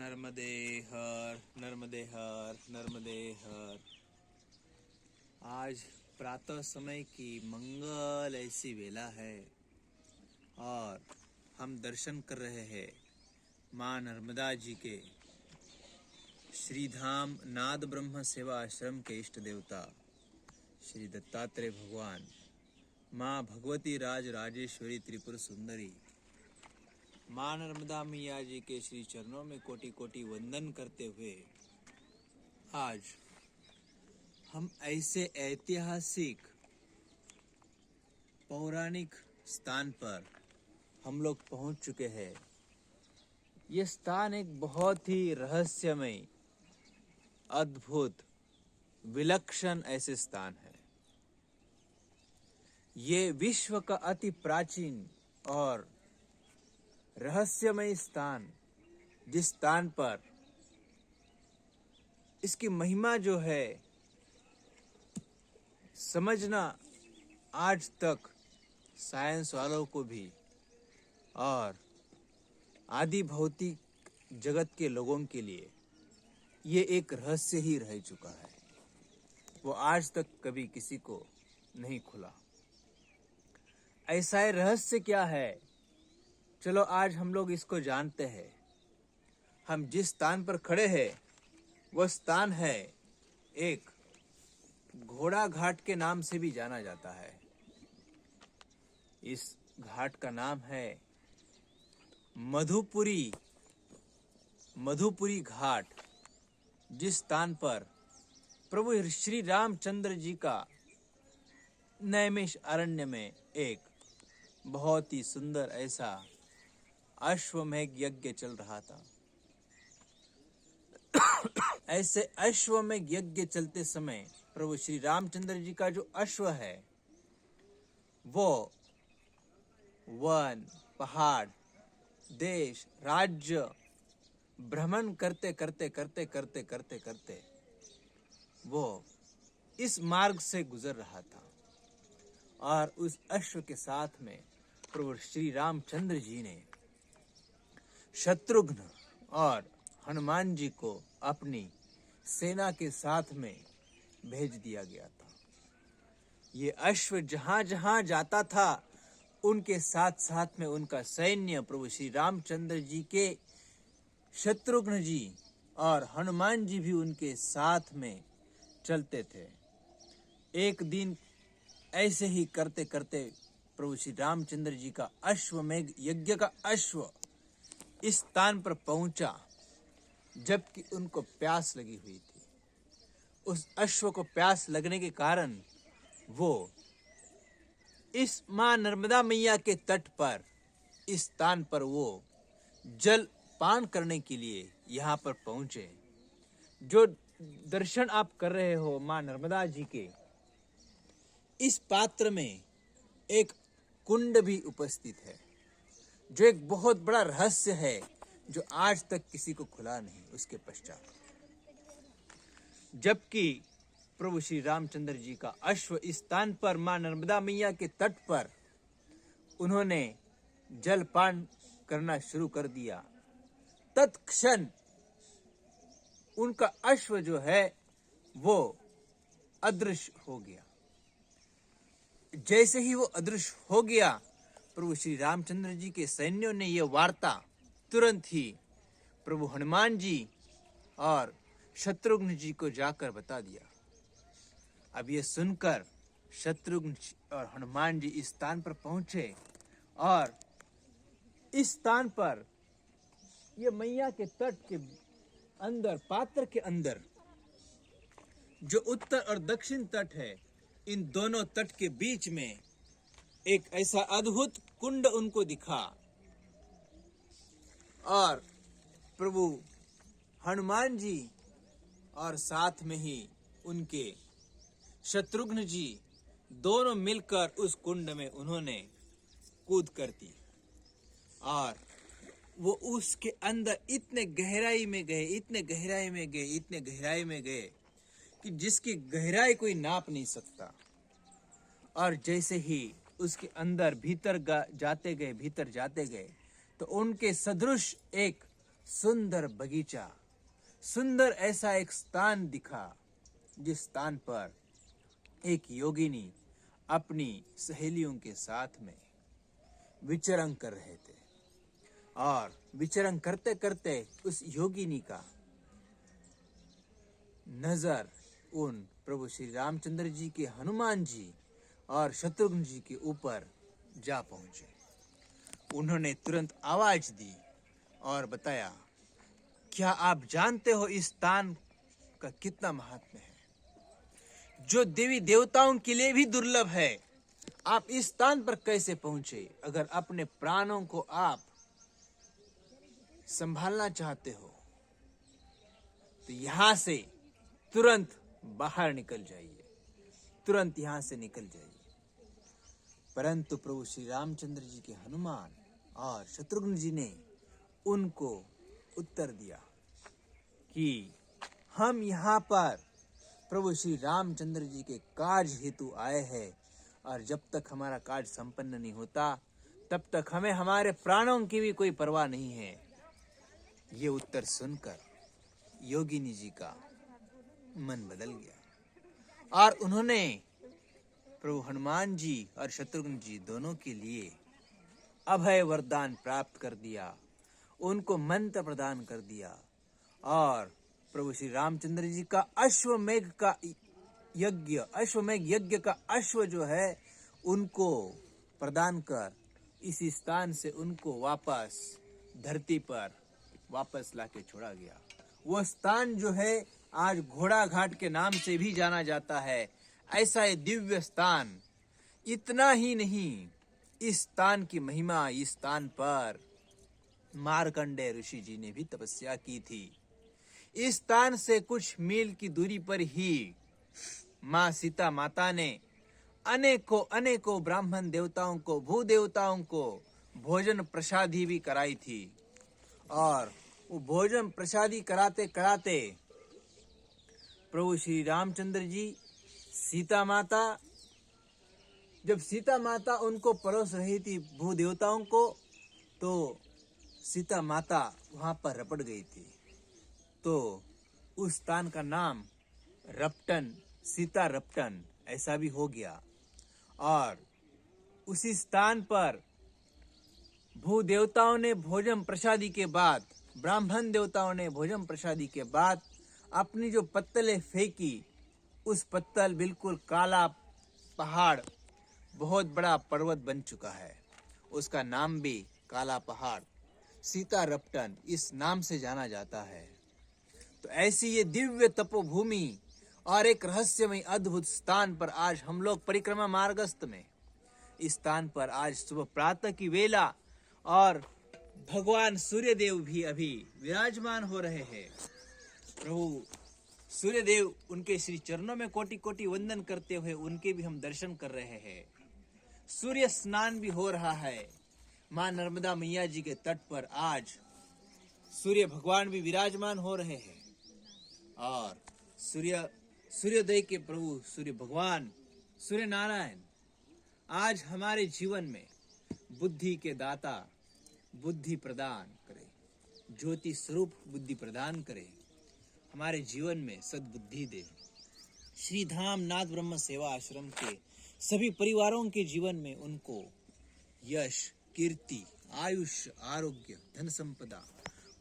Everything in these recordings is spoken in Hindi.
नर्मदे हर, नर्मदे हर, नर्मदे हर। आज प्रातः समय की मंगल ऐसी वेला है और हम दर्शन कर रहे हैं माँ नर्मदा जी के श्रीधाम नाद ब्रह्म सेवा आश्रम के इष्ट देवता श्री दत्तात्रेय भगवान, माँ भगवती राज राजेश्वरी त्रिपुर सुंदरी, माँ नर्मदा मैया जी के श्री चरणों में कोटि कोटि वंदन करते हुए आज हम ऐसे ऐतिहासिक पौराणिक स्थान पर हम लोग पहुंच चुके हैं। ये स्थान एक बहुत ही रहस्यमय, अद्भुत, विलक्षण ऐसे स्थान है। ये विश्व का अति प्राचीन और रहस्यमय स्थान, जिस स्थान पर इसकी महिमा जो है समझना आज तक साइंस वालों को भी और आदि भौतिक जगत के लोगों के लिए ये एक रहस्य ही रह चुका है। वो आज तक कभी किसी को नहीं खुला। ऐसा रहस्य क्या है, चलो आज हम लोग इसको जानते हैं। हम जिस स्थान पर खड़े हैं वह स्थान है एक घोड़ा घाट के नाम से भी जाना जाता है। इस घाट का नाम है मधुपुरी घाट, जिस स्थान पर प्रभु श्री रामचंद्र जी का नैमिष अरण्य में एक बहुत ही सुंदर ऐसा अश्वमेध यज्ञ चल रहा था। ऐसे अश्वमेध यज्ञ चलते समय प्रभु श्री रामचंद्र जी का जो अश्व है वो वन, पहाड़, देश, राज्य भ्रमण करते वो इस मार्ग से गुजर रहा था और उस अश्व के साथ में प्रभु श्री रामचंद्र जी ने शत्रुघ्न और हनुमान जी को अपनी सेना के साथ में भेज दिया गया था। ये अश्व जहां जहां जाता था उनके साथ साथ में उनका सैन्य प्रभु श्री रामचंद्र जी के शत्रुघ्न जी और हनुमान जी भी उनके साथ में चलते थे। एक दिन ऐसे ही करते करते प्रभु श्री रामचंद्र जी का अश्वमेध यज्ञ का अश्व इस स्थान पर पहुंचा जबकि उनको प्यास लगी हुई थी। उस अश्व को प्यास लगने के कारण वो इस मां नर्मदा मैया के तट पर, इस स्थान पर वो जल पान करने के लिए यहाँ पर पहुंचे। जो दर्शन आप कर रहे हो मां नर्मदा जी के, इस पात्र में एक कुंड भी उपस्थित है जो एक बहुत बड़ा रहस्य है जो आज तक किसी को खुला नहीं। उसके पश्चात जबकि प्रभु श्री रामचंद्र जी का अश्व इस स्थान पर मां नर्मदा मैया के तट पर उन्होंने जलपान करना शुरू कर दिया, तत्क्षण उनका अश्व जो है वो अदृश्य हो गया। जैसे ही वो अदृश्य हो गया, प्रभु श्री रामचंद्र जी के सैन्यों ने यह वार्ता तुरंत ही प्रभु हनुमान जी और शत्रुघ्न जी को जाकर बता दिया। अब ये सुनकर शत्रुघ्न और हनुमान जी इस स्थान पर पहुंचे और इस स्थान पर ये मैया के तट के अंदर, पात्र के अंदर जो उत्तर और दक्षिण तट है, इन दोनों तट के बीच में एक ऐसा अद्भुत कुंड उनको दिखा और प्रभु हनुमान जी और साथ में ही उनके शत्रुघ्न जी दोनों मिलकर उस कुंड में उन्होंने कूद कर दी और वो उसके अंदर इतने गहराई में गए कि जिसकी गहराई कोई नाप नहीं सकता। और जैसे ही उसके अंदर भीतर जाते गए तो उनके सदृश एक सुंदर बगीचा, सुंदर ऐसा एक स्थान दिखा जिस स्थान पर एक योगिनी अपनी सहेलियों के साथ में विचरण कर रहे थे। और विचरण करते करते उस योगिनी का नजर उन प्रभु श्री रामचंद्र जी के हनुमान जी और शत्रुघ्न जी के ऊपर जा पहुंचे। उन्होंने तुरंत आवाज दी और बताया, क्या आप जानते हो इस स्थान का कितना महात्म्य है, जो देवी देवताओं के लिए भी दुर्लभ है। आप इस स्थान पर कैसे पहुंचे? अगर अपने प्राणों को आप संभालना चाहते हो तो यहां से तुरंत बाहर निकल जाइए, तुरंत यहां से निकल जाइए। परंतु प्रभु श्री रामचंद्र जी के हनुमान और शत्रुघ्न जी ने उनको उत्तर दिया कि हम यहाँ पर प्रभु श्री रामचंद्र जी के कार्य हेतु आए हैं, और जब तक हमारा कार्य संपन्न नहीं होता तब तक हमें हमारे प्राणों की भी कोई परवाह नहीं है। ये उत्तर सुनकर योगिनी जी का मन बदल गया और उन्होंने प्रभु हनुमान जी और शत्रुघ्न जी दोनों के लिए अभय वरदान प्राप्त कर दिया, उनको मंत्र प्रदान कर दिया और प्रभु श्री रामचंद्र जी का अश्वमेघ यज्ञ का अश्व जो है उनको प्रदान कर इसी स्थान से उनको वापस धरती पर वापस लाके छोड़ा गया। वो स्थान जो है आज घोड़ा घाट के नाम से भी जाना जाता है। ऐसा ये दिव्य स्थान, इतना ही नहीं, इस स्थान की महिमा, इस स्थान पर मार्कंडेय ऋषि जी ने भी तपस्या की थी। इस स्थान से कुछ मील की दूरी पर ही माँ सीता माता ने अनेकों ब्राह्मण देवताओं को, भू देवताओं को भोजन प्रसादी भी कराई थी। और वो भोजन प्रसादी कराते कराते प्रभु श्री रामचंद्र जी जब सीता माता उनको परोस रही थी भू देवताओं को, तो सीता माता वहां पर रपट गई थी। तो उस स्थान का नाम रपटन, सीता रपटन ऐसा भी हो गया। और उसी स्थान पर भू देवताओं ने भोजन प्रसादी के बाद, ब्राह्मण देवताओं ने भोजन प्रसादी के बाद अपनी जो पत्तलें फेंकी, उस पत्तल बिल्कुल काला पहाड़, बहुत बड़ा पर्वत बन चुका है। उसका नाम भी काला पहाड़, सीता रपटन इस नाम से जाना जाता है। तो ऐसी ये दिव्य तपोभूमि और एक रहस्यमय अद्भुत स्थान पर आज हम लोग परिक्रमा मार्गस्थ में, इस स्थान पर आज सुबह प्रातः की वेला और भगवान सूर्यदेव भी अभी विराजमान हो रहे हैं। प्रभु सूर्यदेव, उनके श्री चरणों में कोटि कोटि वंदन करते हुए उनके भी हम दर्शन कर रहे हैं। सूर्य स्नान भी हो रहा है। मां नर्मदा मैया जी के तट पर आज सूर्य भगवान भी विराजमान हो रहे हैं। और सूर्योदय के प्रभु सूर्य भगवान, सूर्य नारायण आज हमारे जीवन में बुद्धि के दाता बुद्धि प्रदान करे, ज्योति स्वरूप बुद्धि प्रदान करे, हमारे जीवन में सद्बुद्धि दे। श्री धाम नाथ ब्रह्म सेवा आश्रम के सभी परिवारों के जीवन में उनको यश, कीर्ति, आयुष्य, आरोग्य, धन संपदा,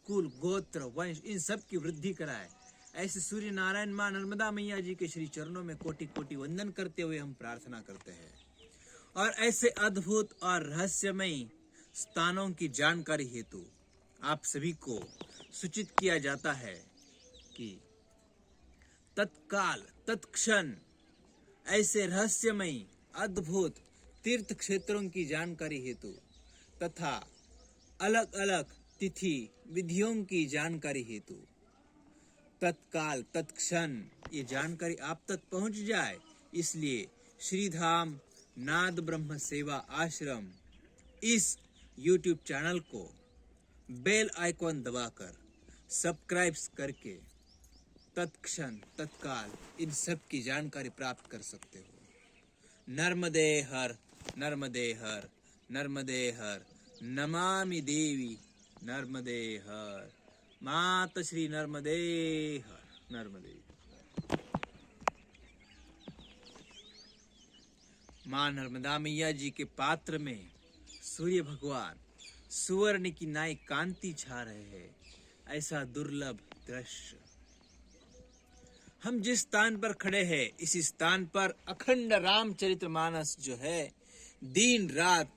कुल, गोत्र, वंश, इन सब की वृद्धि कराए। ऐसे सूर्य नारायण मां नर्मदा मैया जी के श्री चरणों में कोटि कोटि वंदन करते हुए हम प्रार्थना करते हैं। और ऐसे अद्भुत और रहस्यमय स्थानों की जानकारी हेतु आप सभी को सूचित किया जाता है कि तत्काल तत्क्षण ऐसे रहस्यमय अद्भुत तीर्थ क्षेत्रों की जानकारी हेतु तथा अलग अलग तिथि विधियों की जानकारी हेतु तत्काल तत्क्षण ये जानकारी आप तक पहुंच जाए, इसलिए श्रीधाम नाद ब्रह्म सेवा आश्रम इस YouTube चैनल को बेल आइकॉन दबाकर सब्सक्राइब करके तत्क्षण तत्काल इन सब की जानकारी प्राप्त कर सकते हो। नर्मदे हर, नर्मदे हर, नर्मदे हर, नमामि देवी नर्मदे हर। मात श्री नर्मदे हर नर्मदे। मां नर्मदा मैया जी के पात्र में सूर्य भगवान सुवर्ण की नाई कांति छा रहे हैं। ऐसा दुर्लभ दृश्य। हम जिस स्थान पर खड़े हैं, इसी स्थान पर अखंड रामचरितमानस जो है, दिन रात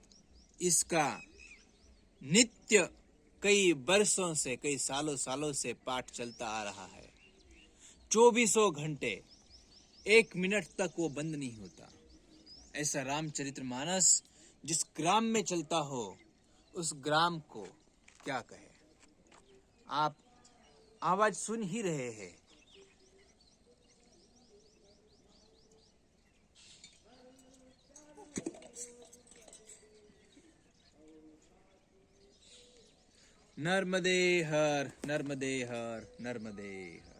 इसका नित्य कई बरसों से, कई सालों से पाठ चलता आ रहा है। 24 घंटे 1 मिनट तक वो बंद नहीं होता। ऐसा रामचरितमानस जिस ग्राम में चलता हो, उस ग्राम को क्या कहे। आप आवाज सुन ही रहे हैं। नर्मदे हर नर्मदे हर नर्मदे हर।